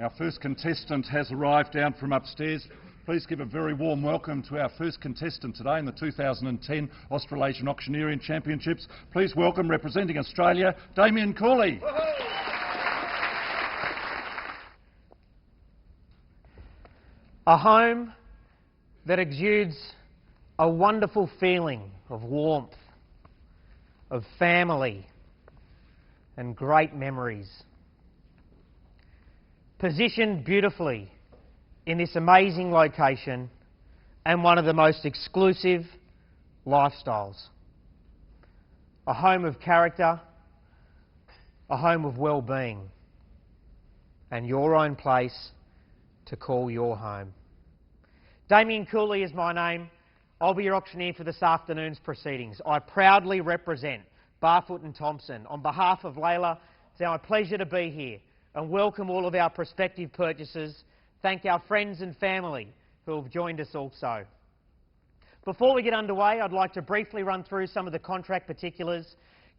Our first contestant has arrived down from upstairs. Please give a very warm welcome to our first contestant today in the 2010 Australasian Auctioneering Championships. Please welcome, representing Australia, Damien Cooley. A home that exudes a wonderful feeling of warmth, of family and great memories. Positioned beautifully in this amazing location and one of the most exclusive lifestyles. A home of character, a home of well-being, and your own place to call your home. Damien Cooley is my name. I'll be your auctioneer for this afternoon's proceedings. I proudly represent Barfoot and Thompson. On behalf of Layla, it's our pleasure to be here and welcome all of our prospective purchasers. Thank our friends and family who have joined us also. Before we get underway, I'd like to briefly run through some of the contract particulars,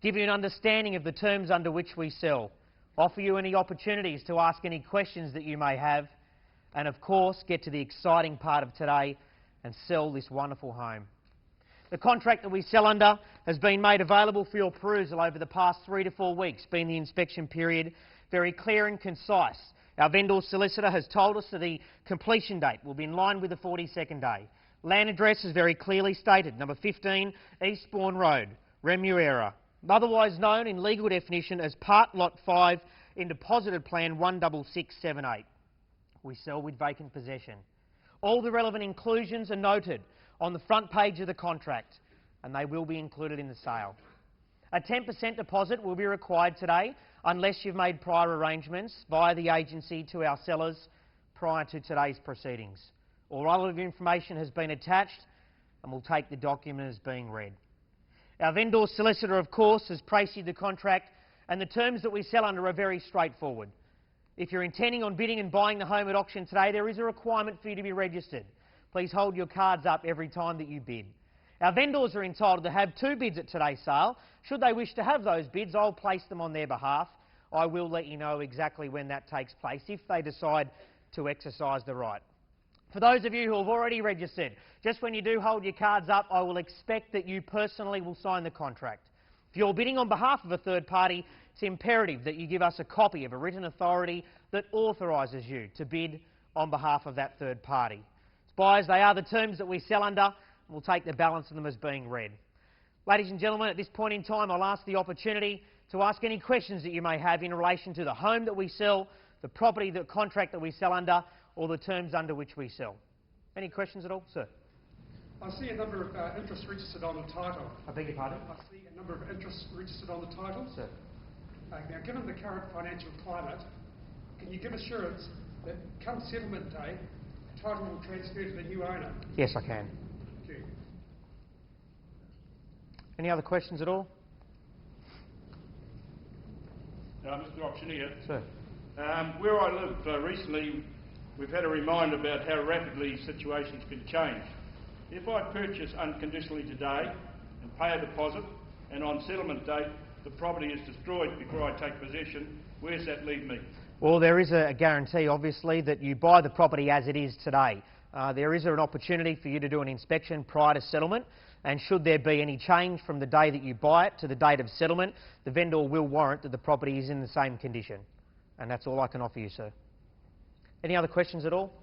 give you an understanding of the terms under which we sell, offer you any opportunities to ask any questions that you may have, and of course get to the exciting part of today and sell this wonderful home. The contract that we sell under has been made available for your perusal over the past 3 to 4 weeks, being the inspection period. Very clear and concise. Our vendor solicitor has told us that the completion date will be in line with the 42nd day. Land address is very clearly stated, number 15 Eastbourne Road, Remuera, otherwise known in legal definition as Part Lot 5 in Deposited Plan 16678. We sell with vacant possession. All the relevant inclusions are noted on the front page of the contract, and they will be included in the sale. A 10% deposit will be required today unless you've made prior arrangements via the agency to our sellers prior to today's proceedings. All relevant information has been attached and we'll take the document as being read. Our vendor solicitor, of course, has precised the contract, and the terms that we sell under are very straightforward. If you're intending on bidding and buying the home at auction today, there is a requirement for you to be registered. Please hold your cards up every time that you bid. Our vendors are entitled to have 2 bids at today's sale. Should they wish to have those bids, I'll place them on their behalf. I will let you know exactly when that takes place if they decide to exercise the right. For those of you who have already registered, just when you do hold your cards up, I will expect that you personally will sign the contract. If you're bidding on behalf of a third party, it's imperative that you give us a copy of a written authority that authorises you to bid on behalf of that third party. Buyers, they are the terms that we sell under, and we'll take the balance of them as being read. Ladies and gentlemen, at this point in time, I'll ask the opportunity to ask any questions that you may have in relation to the home that we sell, the property, the contract that we sell under, or the terms under which we sell. Any questions at all, sir? I see a number of interests registered on the title. I beg your pardon? I see a number of interests registered on the title. Sir. Now, given the current financial climate, can you give assurance that come settlement day, the title will transfer to the new owner? Yes, I can. Thank you. Any other questions at all? Mr Auctioneer, Sir. Where I live recently, we've had a reminder about how rapidly situations can change. If I purchase unconditionally today and pay a deposit, and on settlement date the property is destroyed before I take possession, where's that leave me? Well, there is a guarantee, obviously, that you buy the property as it is today. There is an opportunity for you to do an inspection prior to settlement, and should there be any change from the day that you buy it to the date of settlement, the vendor will warrant that the property is in the same condition. And that's all I can offer you, sir. Any other questions at all?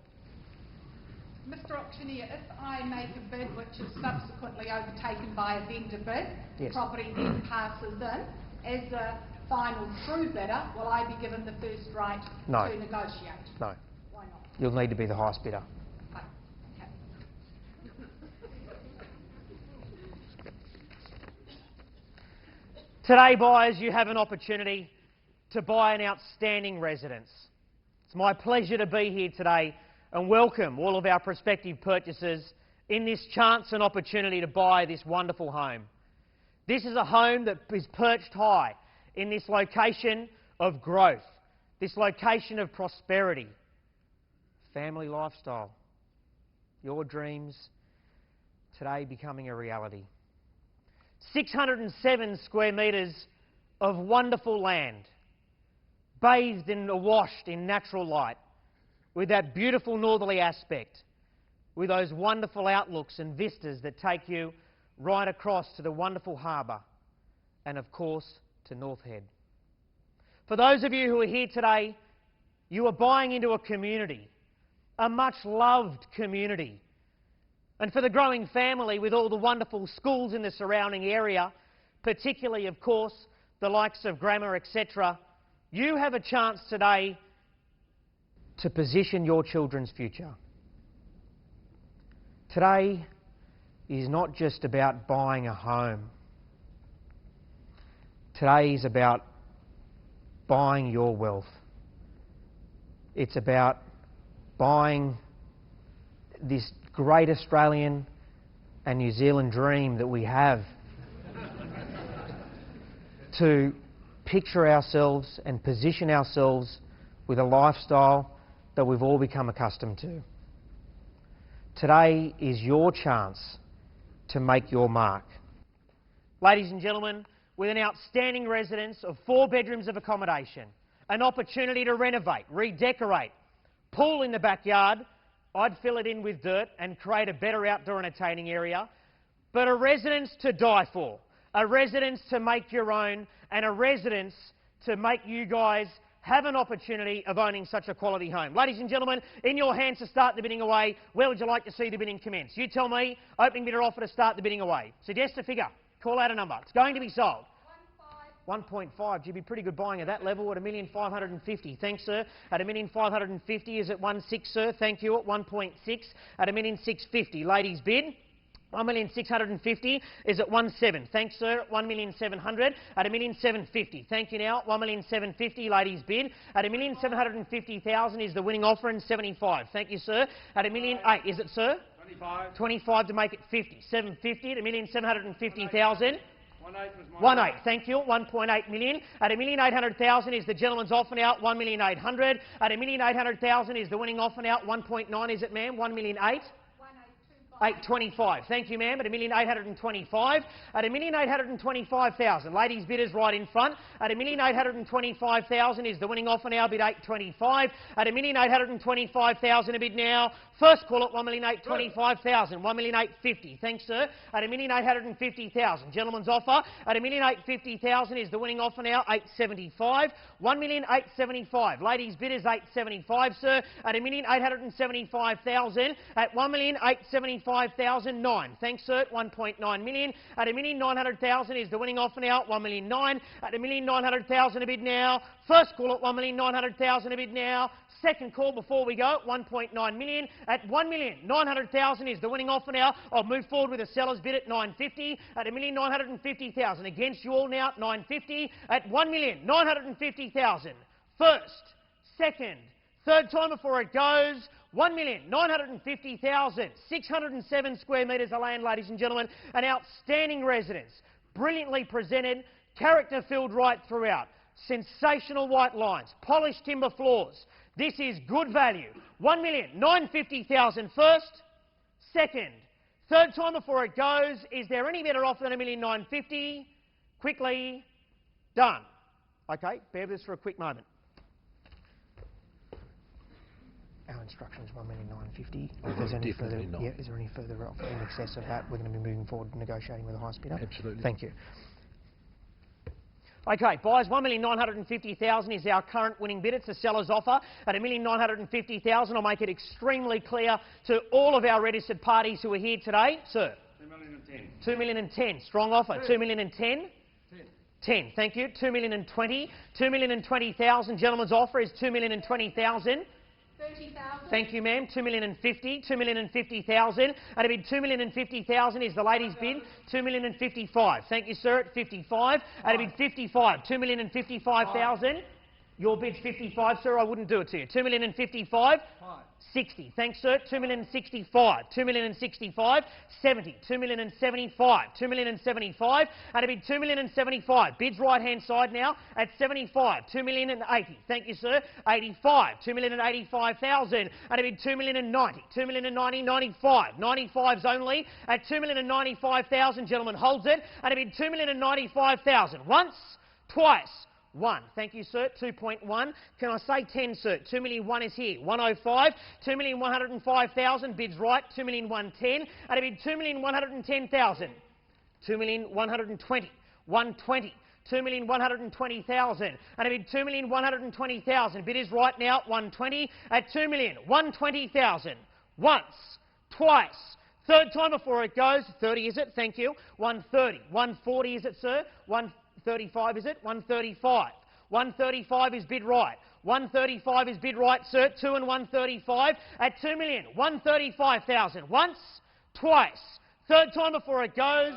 Mr Auctioneer, if I make a bid which is subsequently overtaken by a vendor bid, yes, the property then passes in, as a final true bidder, will I be given the first right No. to negotiate? No. Why not? You'll need to be the highest bidder. Oh, okay. Today, buyers, you have an opportunity to buy an outstanding residence. It's my pleasure to be here today and welcome all of our prospective purchasers in this chance and opportunity to buy this wonderful home. This is a home that is perched high in this location of growth, this location of prosperity, family lifestyle, your dreams today becoming a reality. 607 square metres of wonderful land, bathed and washed in natural light, with that beautiful northerly aspect, with those wonderful outlooks and vistas that take you right across to the wonderful harbour and, of course, to North Head. For those of you who are here today, you are buying into a community, a much-loved community. And for the growing family with all the wonderful schools in the surrounding area, particularly, of course, the likes of grammar, etc., you have a chance today to position your children's future. Today is not just about buying a home. Today is about buying your wealth. It's about buying this great Australian and New Zealand dream that we have to picture ourselves and position ourselves with a lifestyle that we've all become accustomed to. Today is your chance to make your mark. Ladies and gentlemen, with an outstanding residence of 4 bedrooms of accommodation, an opportunity to renovate, redecorate, pool in the backyard, I'd fill it in with dirt and create a better outdoor entertaining area, but a residence to die for, a residence to make your own, and a residence to make you guys have an opportunity of owning such a quality home. Ladies and gentlemen, in your hands to start the bidding away, where would you like to see the bidding commence? You tell me, opening bidder offer to start the bidding away. Suggest a figure, call out a number. It's going to be sold. 1.5. You'd be pretty good buying at that level at 1,550,000. Thanks, sir. At 1,550,000 is at 1.6, sir. Thank you. At 1.6. At 1,650,000. Ladies bid. 1,650,000 is at 1.7. Thanks, sir. At 1,700,000. At 1,750,000. Thank you now. 1,750,000. Ladies bid. At 1,750,000 is the winning offer and 75. Thank you, sir. At 1,800,000. Is it, sir? 25. 25 to make it 50. 750 at 1,750,000. 1.8, thank you, 1.8 million. At 1,800,000 is the gentleman's offer now, 1,800,000. At 1,800,000 is the winning offer now, 1.9, is it, ma'am? 1,800,000. 825. Thank you, ma'am. At 1,825,000. At 1,825,000. Ladies bidders right in front. At 1,825,000 is the winning offer now. Bid 825. At 1,825,000 a bid now. First call at 1,825,000. 1,850,000. Thanks, sir. At 1,850,000. Gentleman's offer. At 1,850,000 is the winning offer now. 875. 1,875,000. Ladies bidders 875, sir. At 1,875,000. At 1,875,009. Thanks, sir. 1.9 million. At 1,900,000 is the winning offer now. 1,900,000. At 1,900,000 a bid now. First call at 1,900,000 a bid now. Second call before we go, 1.9 million. At 1,900,000 is the winning offer now. I'll move forward with a seller's bid at 950. At 1,950,000. Against you all now, 950. At 1,950,000. First, second, third time before it goes. 1,950,000. 607 square metres of land, ladies and gentlemen. An outstanding residence. Brilliantly presented. Character filled right throughout. Sensational white lines. Polished timber floors. This is good value. 1,950,000 first. Second. Third time before it goes. Is there any better offer than 1,950,000? Quickly. Done. Okay, bear with us for a quick moment. Our instructions 1,950,000. If there's any further, is there any further offer in excess of that? We're going to be moving forward negotiating with the highest bidder. Absolutely. Thank you. Okay, buyers, 1,950,000 is our current winning bid. It's a seller's offer. At 1,950,000, I'll make it extremely clear to all of our registered parties who are here today. Sir? 2,010,000. 2,010,000. Strong offer. 2,010,000. 10. Thank you. 2,020,000. 2,020,000. Gentleman's offer is 2,020,000. 30,000. Thank you, ma'am. 2,050,000. 2,050,000. At a bid 2,050,000 is the ladies' bid. 2,055,000. Thank you, sir. At 55. At a bid 55. 2,055,000. Your bid's 55, sir. I wouldn't do it to you. 2,055,000. 60. Thanks, sir. 2,065,000. 2,065,000. 70. 2,075,000. 2,075,000. And a bid 2,075,000. Bids right-hand side now at 75. 2,080,000. Thank you, sir. 85. 2,085,000. And a bid 2,090,000. 2,090,000. 95. 95's only at 2,095,000. Gentleman holds it. And a bid 2,095,000. Once, twice. 1. Thank you, sir. 2.1. Can I say 10, sir? 2,000,001 is here. 105. 2,105,000. Bids right. 2,110,000. And a bid 2,110,000. 2,120,000. 120. 2,120,000. And a bid 2,120,000. Bid is right now. 120 at 2,120,000. Once, twice. Third time before it goes. 30 is it? Thank you. 130. 140 is it, sir? 135 is it? 135. 135 is bid right. 135 is bid right, sir. 2 and 135 at 2,135,000. Once, twice. Third time before it goes.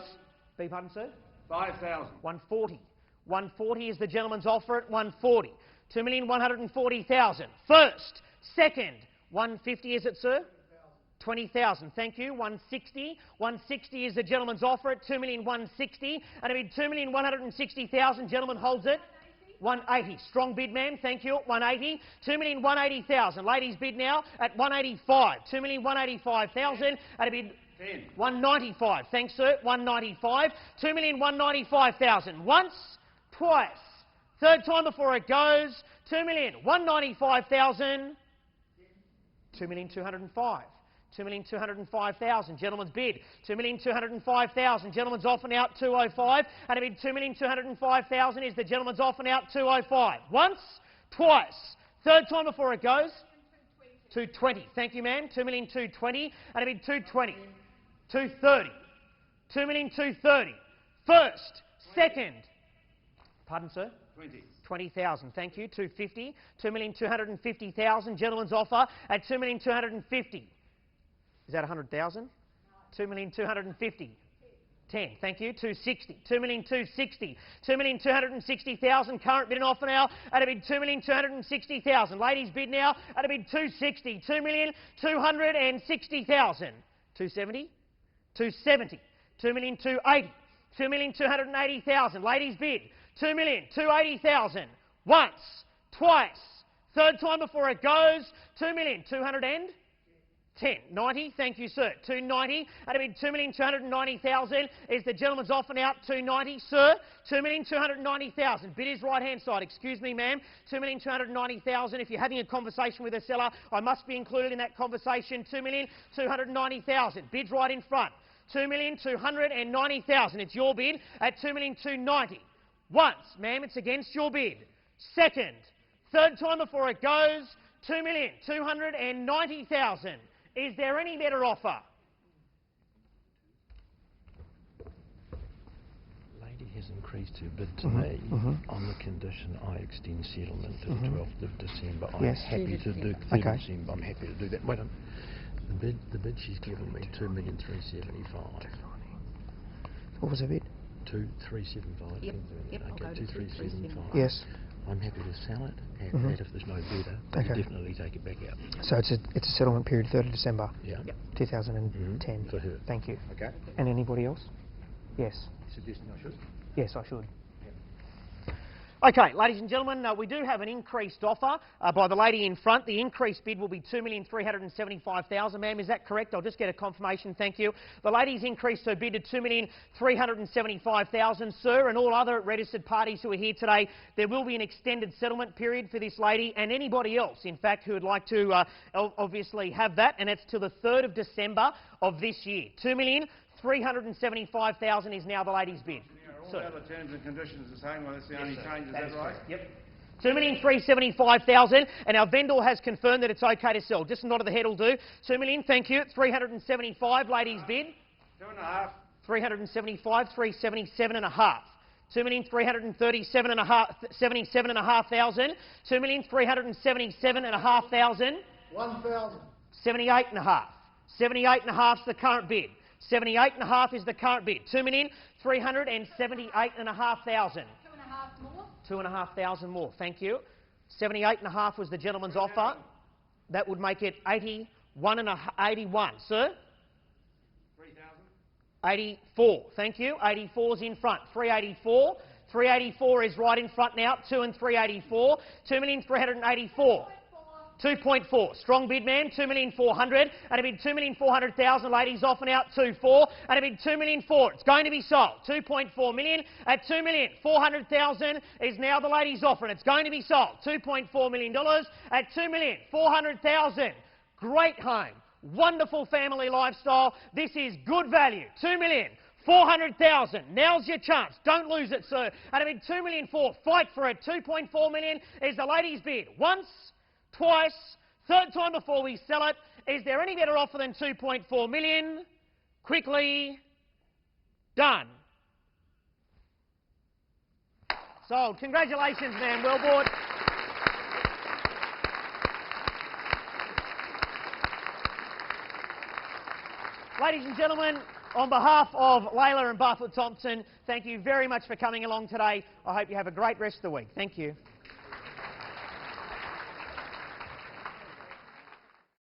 Beg pardon, sir? 5,000. 140. 140 is the gentleman's offer at 140. 2,140,000. First, second. 150 is it, sir? 20,000. Thank you. 160. 160 is the gentleman's offer at 2,160,000. And a bid 2,160,000. Gentleman holds it. 180. Strong bid, ma'am. Thank you. 180. 2,180,000. Ladies bid now at 185. 2,185,000. And a bid 10. 195. Thanks, sir. 195. 2,195,000. Once, twice. Third time before it goes. 2,195,000. 2,205,000. 2,205,000. Gentleman's bid. 2,205,000. Gentleman's offer now 205. And a bid 2,205,000 is the gentleman's offer now 205. Once, twice. Third time before it goes. 220. Thank you, ma'am. 2,220,000. And a bid 220. 230. 2,230,000. First, second. Pardon, sir? 20. 20,000. Thank you. 250. 2,250,000. Gentleman's offer at 2,250,000. Is that 100,000? 2,250,000. 10. Thank you. 260. 2,260,000. 2,260,000. Current bid and offer now at a bid 2,260,000. Ladies bid now at a bid 260. 2,260,000. 270. 270. 2,280,000. 2,280,000. Ladies bid 2,280,000. Once, twice. Third time before it goes. 2,210,000. 90. Thank you, sir. 290. At a bid 2,290,000 is the gentleman's offer now. 290, sir. 2,290,000. Bid is right hand side. Excuse me, ma'am. 2,290,000. If you're having a conversation with a seller, I must be included in that conversation. 2,290,000. Bid's right in front. 2,290,000. It's your bid at 2,290,000. Once, ma'am, it's against your bid. Second, third time before it goes. 2,290,000. Is there any better offer? Lady has increased her bid to me on the condition I extend settlement to the 12th of December. I'm happy to do 3rd of December. I'm happy to do that. Wait on. The bid she's given me 2,375,000. What was the bid? 2,375,000. Yep, I'll go to 2,375,000. Yes. I'm happy to sell it, and if there's no bidder, we'll definitely take it back out. So it's a settlement period 3rd of December. Yeah. 2010. For her. Thank you. Okay. And anybody else? Yes. Suggesting I should? Yes, I should. Okay, ladies and gentlemen, we do have an increased offer by the lady in front. The increased bid will be 2,375,000. Ma'am, is that correct? I'll just get a confirmation. Thank you. The lady's increased her bid to 2,375,000, sir, and all other registered parties who are here today. There will be an extended settlement period for this lady and anybody else, in fact, who would like to obviously have that, and it's till the 3rd of December of this year. 2,375,000 is now the lady's bid. All the other terms and conditions are the same. Well, that's the only change. Is that right? Yep. 2,375,000, and our vendor has confirmed that it's okay to sell. Just a nod of the head will do. 2 million, thank you. 375, ladies bid. 2.5. 375, 377.5. 2,377,500. 2,377,500. 1,000. 78.5. 78.5 is the current bid. 78.5 is the current bid. 2,378,500. 2.5 more. 2,500 more. Thank you. 78.5 was the gentleman's offer. That would make it 81. Sir? 3,000. 84. Thank you. 84's in front. 384. 384 is right in front now. 2 and 384. 2,384,000. 2.4. Strong bid, man. 2,400,000. And a bid 2,400,000. Ladies off and out. 2.4. And a bid 2,400,000. It's going to be sold. 2.4 million at 2,400,000 is now the ladies offer, and it's going to be sold. $2.4 million at 2,400,000. Great home. Wonderful family lifestyle. This is good value. 2,400,000. Now's your chance. Don't lose it, sir. And I mean, 2,400,000. Fight for it. 2.4 million is the ladies' bid. Once, twice, third time before we sell it. Is there any better offer than 2.4 million? Quickly. Done. Sold. Congratulations, man. Well bought. Ladies and gentlemen, on behalf of Layla and Bartlett Thompson, thank you very much for coming along today. I hope you have a great rest of the week. Thank you.